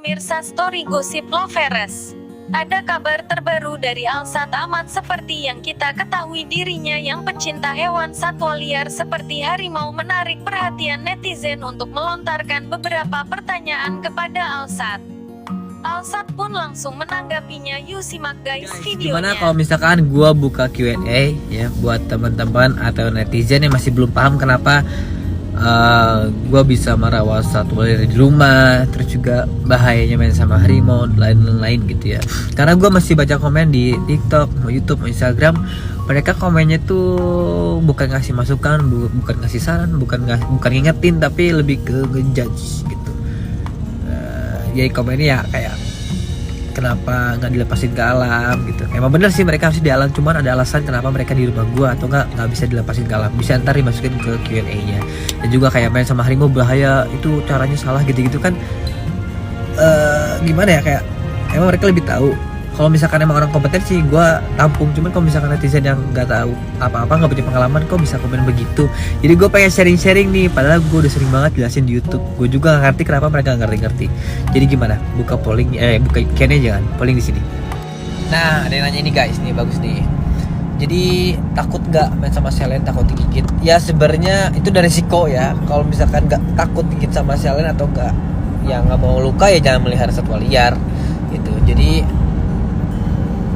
pemirsa Story Gosip Lovers. Ada kabar terbaru dari Alsat Ahmad. Seperti yang kita ketahui, dirinya yang pecinta hewan satwa liar seperti harimau menarik perhatian netizen untuk melontarkan beberapa pertanyaan kepada Alsat. Alsat pun langsung menanggapinya. Yuk simak guys videonya. Gimana kalau misalkan gua buka Q&A ya buat teman-teman atau netizen yang masih belum paham kenapa gua bisa merawat satwa liar di rumah, terus juga bahayanya main sama harimau dan lain-lain gitu ya. Karena gua masih baca komen di TikTok, YouTube, Instagram, mereka komennya tuh bukan ngasih masukan, bukan ngasih saran, bukan ngingetin, tapi lebih ke ngejudge gitu. Jadi komennya ya kayak kenapa nggak dilepasin ke alam gitu. Emang bener sih mereka harus di alam, cuman ada alasan kenapa mereka di rumah gua atau nggak bisa dilepasin ke alam. Bisa ntar dimasukin ke Q&A-nya. Dan juga kayak main sama harimau bahaya, itu caranya salah gitu-gitu kan. Gimana ya, kayak emang mereka lebih tahu. Kalau misalkan emang orang kompeten sih gua tampung, cuman kalau misalkan netizen yang nggak tahu apa-apa, nggak punya pengalaman, kok bisa komen begitu. Jadi gue pengen sharing-sharing nih, padahal gue udah sering banget jelasin di YouTube. Gue juga nggak ngerti kenapa mereka nggak ngerti. Jadi gimana? Buka polling, buka Q&A jangan, polling di sini. Nah, ada yang nanya ini guys, nih bagus nih. Jadi takut nggak main sama selen, takut digigit? Ya sebenarnya itu dari risiko ya. Kalau misalkan nggak takut digigit sama selen atau nggak, ya nggak mau luka ya jangan melihara satwa liar gitu. Jadi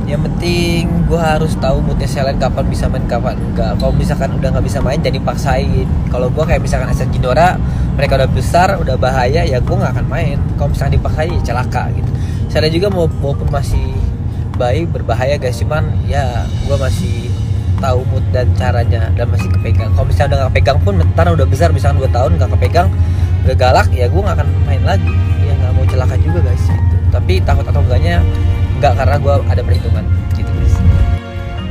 yang penting gue harus tahu moodnya selen, kapan bisa main kapan enggak. Kalau misalkan udah nggak bisa main jangan dipaksain. Kalau gue kayak misalkan Asian Ginora, mereka udah besar udah bahaya, ya gue nggak akan main. Kalau misalkan dipaksain ya celaka gitu. Selen juga maupun masih baik berbahaya guys, cuman ya gue masih tahu mood dan caranya dan masih kepegang. Kalau misalnya udah nggak pegang pun ntar udah besar, misalkan 2 tahun nggak kepegang udah galak, ya gue nggak akan main lagi. Ya nggak mau celaka juga guys gitu. Tapi takut atau enggaknya enggak, karena gue ada perhitungan gitu guys.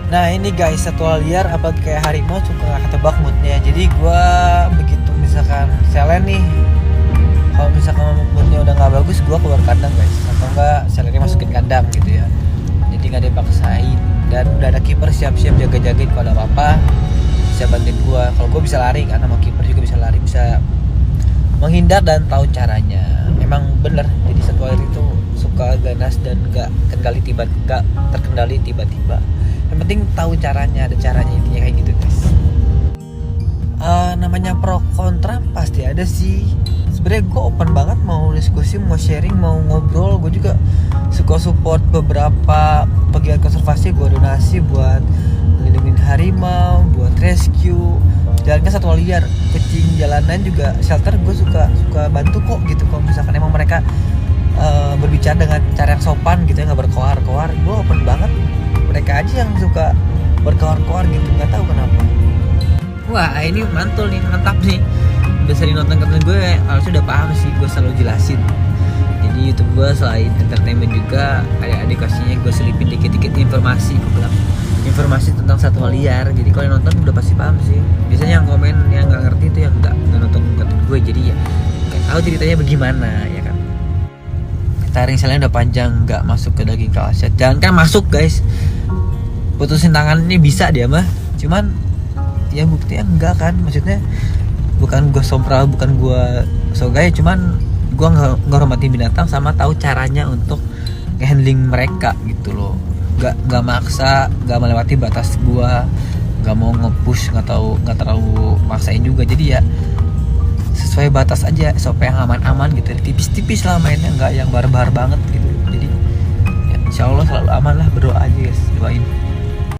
Nah ini guys, satwa liar apa kayak harimau suka gak ketebak moodnya. Jadi gue begitu misalkan selen nih, kalau misalkan moodnya udah gak bagus, gue keluar kandang guys, atau enggak selennya masukin kandang gitu ya. Jadi gak dipaksain, dan udah ada kiper siap-siap jaga-jagain kalau ada apa-apa, bisa bantuin gue. Kalau gue bisa lari, karena sama kiper juga bisa lari, bisa menghindar dan tahu caranya. Emang bener, jadi satwa liar itu suka ganas dan gak terkendali tiba-tiba. Yang penting tahu caranya, ada caranya, intinya kayak gitu guys. Namanya pro kontra pasti ada sih. Sebenarnya gue open banget, mau diskusi, mau sharing, mau ngobrol. Gue juga suka support beberapa pegiat konservasi. Gue donasi buat melindungi harimau, buat rescue, jalankan satwa liar, kucing jalanan juga shelter. Gue suka bantu kok gitu. Kalau misalkan emang mereka berbicara dengan cara yang sopan gitu ya, nggak berkoar-koar, gue open banget. Mereka aja yang suka berkoar-koar gitu, nggak tahu kenapa. Wah ini mantul nih, mantap nih. Udah sering nonton konten gue, harusnya udah paham sih, gue selalu jelasin. Jadi YouTube gue selain entertainment juga ada edukasinya, gue selipin dikit-dikit informasi. Gue bilang informasi tentang satwa liar, jadi kalau yang nonton udah pasti paham sih. Biasanya yang komen yang nggak ngerti itu yang nggak nonton konten gue, jadi ya kayak tahu ceritanya bagaimana ya kan. Taring selnya udah panjang, nggak masuk ke daging kalset. Jangan kan masuk guys, putusin tangannya bisa dia mah, cuman ya buktinya enggak kan. Maksudnya bukan gue sompral, bukan gue so gaya, cuman gue ngehormati binatang sama tahu caranya untuk ngehandling mereka gitu loh. Nggak maksa, nggak melewati batas gue, nggak mau nge-push, nggak terlalu maksain juga. Jadi ya sesuai batas aja, supaya yang aman-aman gitu, tipis-tipis lah mainnya, nggak yang barbar banget gitu. Jadi ya, insya Allah selalu aman lah, berdoa aja guys, doain.